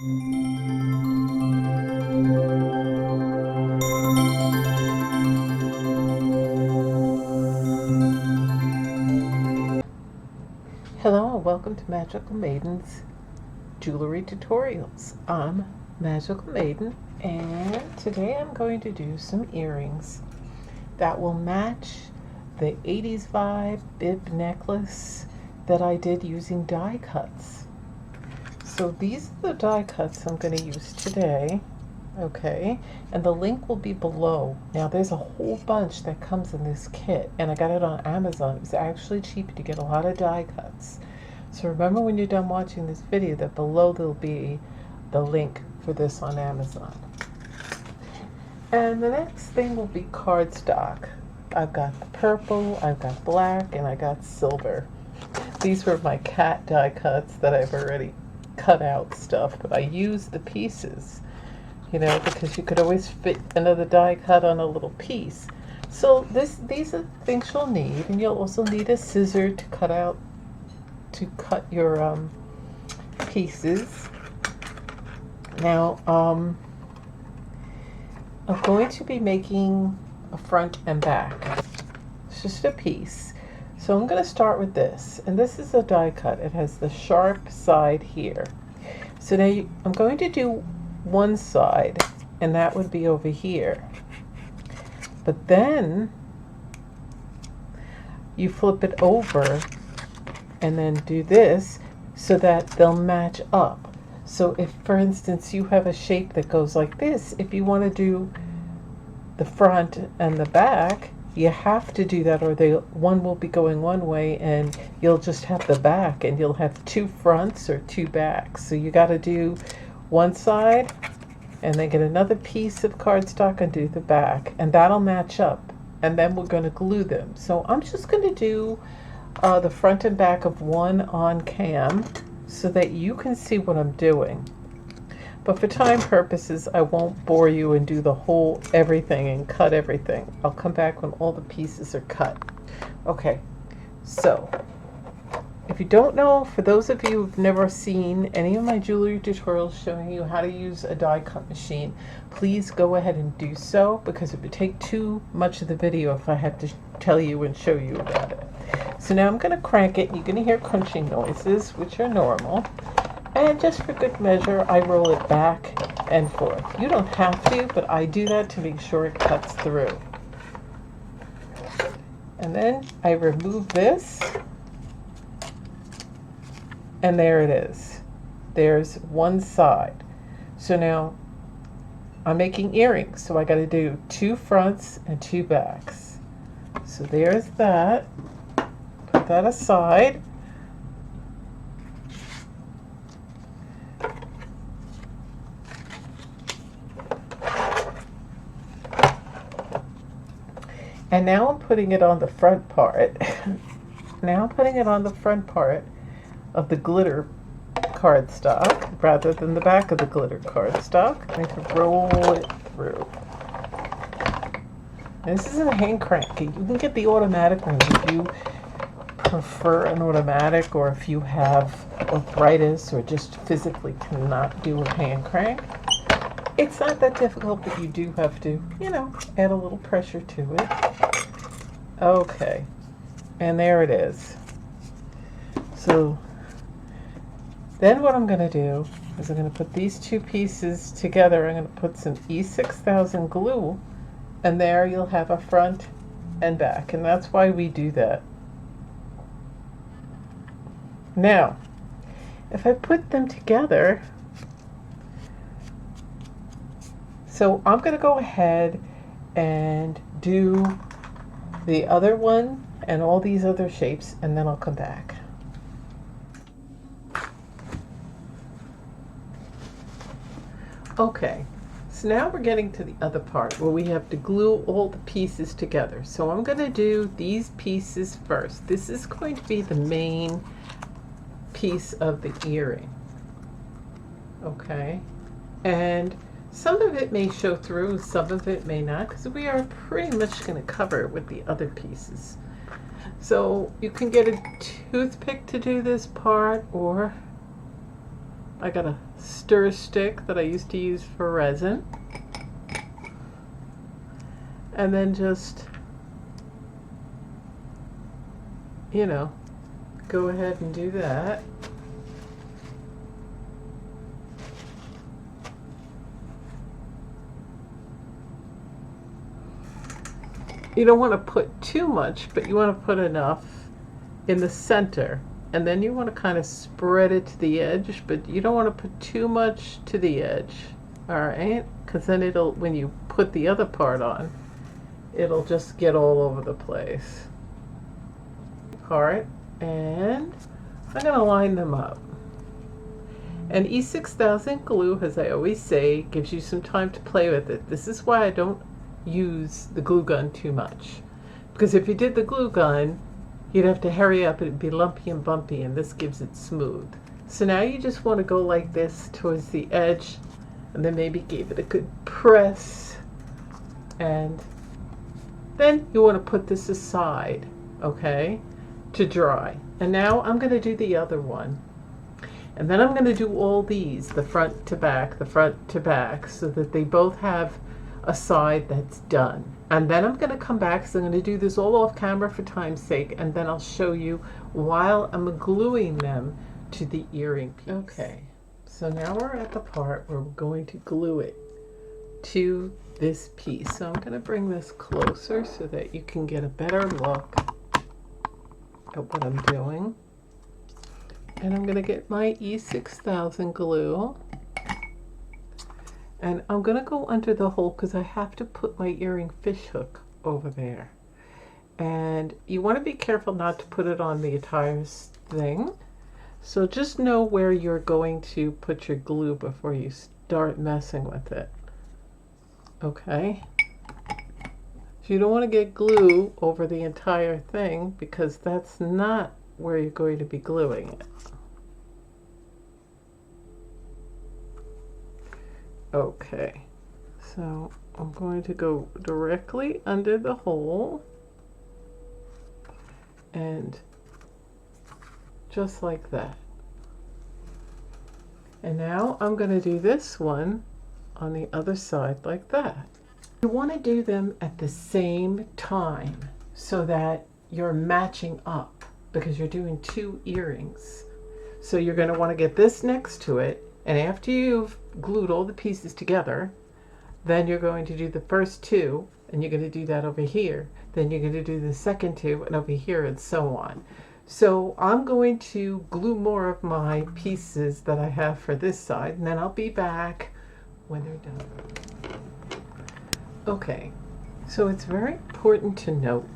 Hello and welcome to Magical Maiden's Jewelry Tutorials. I'm Magical Maiden, and today I'm going to do some earrings that will match the 80s vibe bib necklace that I did using die cuts. So these are the die cuts I'm going to use today. Okay, and the link will be below. Now there's a whole bunch that comes in this kit, and I got it on Amazon. It was actually cheap to get a lot of die cuts. So remember, when you're done watching this video, that below there'll be the link for this on Amazon. And the next thing will be cardstock. I've got the purple, I've got black, and I got silver. These were my cat die cuts that I've already cut out stuff, but I used the pieces, you know, because you could always fit another die cut on a little piece. So these are the things you'll need, and you'll also need a scissor to cut your pieces. Now I'm going to be making a front and back. It's just a piece. So I'm going to start with this, and this is a die cut. It has the sharp side here. So now I'm going to do one side, and that would be over here. But then you flip it over and then do this so that they'll match up. So if, for instance, you have a shape that goes like this, if you want to do the front and the back, you have to do that, or one will be going one way and you'll just have the back, and you'll have two fronts or two backs. So you got to do one side and then get another piece of cardstock and do the back, and that'll match up, and then we're going to glue them. So I'm just going to do the front and back of one on cam so that you can see what I'm doing. But for time purposes, I won't bore you and do the whole everything and cut everything. I'll come back when all the pieces are cut. Okay, so if you don't know, for those of you who've never seen any of my jewelry tutorials showing you how to use a die cut machine, please go ahead and do so, because it would take too much of the video if I had to tell you and show you about it. So now I'm going to crank it. You're going to hear crunching noises, which are normal. And just for good measure, I roll it back and forth. You don't have to, but I do that to make sure it cuts through. And then I remove this, and there it is. There's one side. So now I'm making earrings, so I got to do two fronts and two backs. So there's that. Put that aside. And now I'm putting it on the front part. Now I'm putting it on the front part of the glitter cardstock rather than the back of the glitter cardstock. I have to roll it through. And this isn't a hand crank. You can get the automatic ones if you prefer an automatic, or if you have arthritis or just physically cannot do a hand crank. It's not that difficult, but you do have to, you know, add a little pressure to it. Okay, and there it is. So then what I'm going to do is I'm going to put these two pieces together. I'm going to put some E6000 glue, and there you'll have a front and back, and that's why we do that. Now, if I put them together, so I'm going to go ahead and do the other one and all these other shapes, and then I'll come back. Okay, so now we're getting to the other part where we have to glue all the pieces together. So I'm going to do these pieces first. This is going to be the main piece of the earring. Okay, and some of it may show through, some of it may not, because we are pretty much going to cover it with the other pieces. So you can get a toothpick to do this part, or I got a stir stick that I used to use for resin. And then just, you know, go ahead and do that. You don't want to put too much, but you want to put enough in the center. And then you want to kind of spread it to the edge, but you don't want to put too much to the edge. All right? Because then it'll, when you put the other part on, it'll just get all over the place. All right, and I'm going to line them up. And E6000 glue, as I always say, gives you some time to play with it. This is why I don't use the glue gun too much. Because if you did the glue gun, you'd have to hurry up, it'd be lumpy and bumpy, and this gives it smooth. So now you just want to go like this towards the edge, and then maybe give it a good press. And then you want to put this aside, okay, to dry. And now I'm going to do the other one. And then I'm going to do all these, the front to back, so that they both have a side that's done. And then I'm going to come back, so I'm going to do this all off camera for time's sake, and then I'll show you while I'm gluing them to the earring piece. Okay, so now we're at the part where we're going to glue it to this piece. So I'm going to bring this closer so that you can get a better look at what I'm doing. And I'm going to get my E6000 glue. And I'm going to go under the hole because I have to put my earring fish hook over there. And you want to be careful not to put it on the entire thing. So just know where you're going to put your glue before you start messing with it. Okay? So you don't want to get glue over the entire thing because that's not where you're going to be gluing it. Okay, so I'm going to go directly under the hole and just like that. And now I'm going to do this one on the other side like that. You want to do them at the same time so that you're matching up because you're doing two earrings. So you're going to want to get this next to it, and after you've glued all the pieces together, then you're going to do the first two, and you're going to do that over here. Then you're going to do the second two, and over here, and so on. So I'm going to glue more of my pieces that I have for this side, and then I'll be back when they're done. Okay, so it's very important to note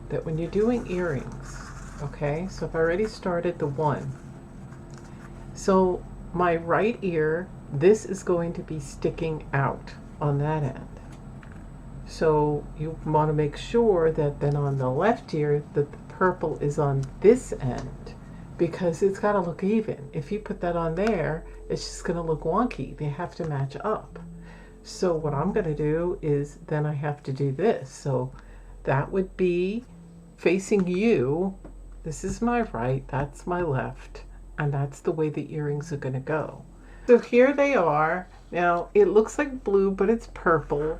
that when you're doing earrings, okay, so I've already started the one. So my right ear, this is going to be sticking out on that end. So you want to make sure that then on the left ear that the purple is on this end because it's got to look even. If you put that on there, it's just going to look wonky. They have to match up. So what I'm going to do is then I have to do this. So that would be facing you. This is my right, that's my left, and that's the way the earrings are going to go. So here they are. Now it looks like blue, but it's purple.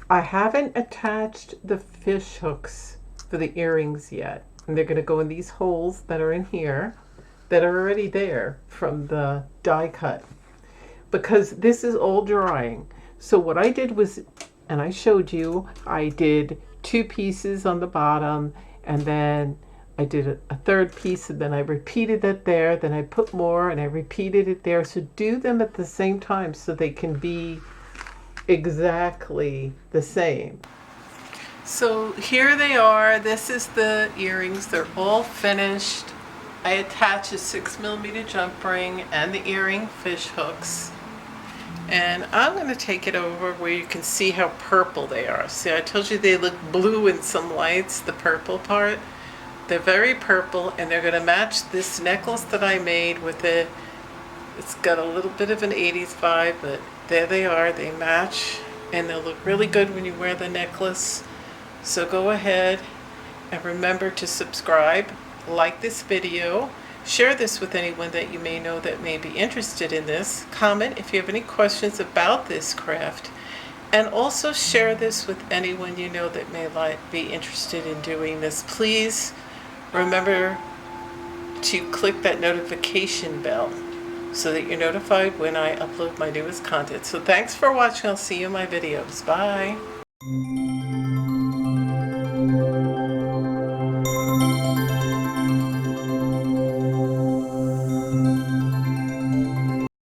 I haven't attached the fish hooks for the earrings yet. And they're going to go in these holes that are in here that are already there from the die cut. Because this is all drying. So what I did was, and I showed you, I did two pieces on the bottom, and then I did a third piece, and then I repeated it there, then I put more, and I repeated it there. So do them at the same time so they can be exactly the same. So here they are. This is the earrings. They're all finished. I attach a 6mm jump ring and the earring fish hooks. And I'm going to take it over where you can see how purple they are. See, I told you they look blue in some lights, the purple part. They're very purple, and they're going to match this necklace that I made with it. It's got a little bit of an 80s vibe, but there they are. They match, and they'll look really good when you wear the necklace. So go ahead and remember to subscribe, like this video, Share this with anyone that you may know that may be interested in this. Comment if you have any questions about this craft. And also share this with anyone you know that may be interested in doing this. Please remember to click that notification bell so that you're notified when I upload my newest content. So thanks for watching. I'll see you in my videos. Bye.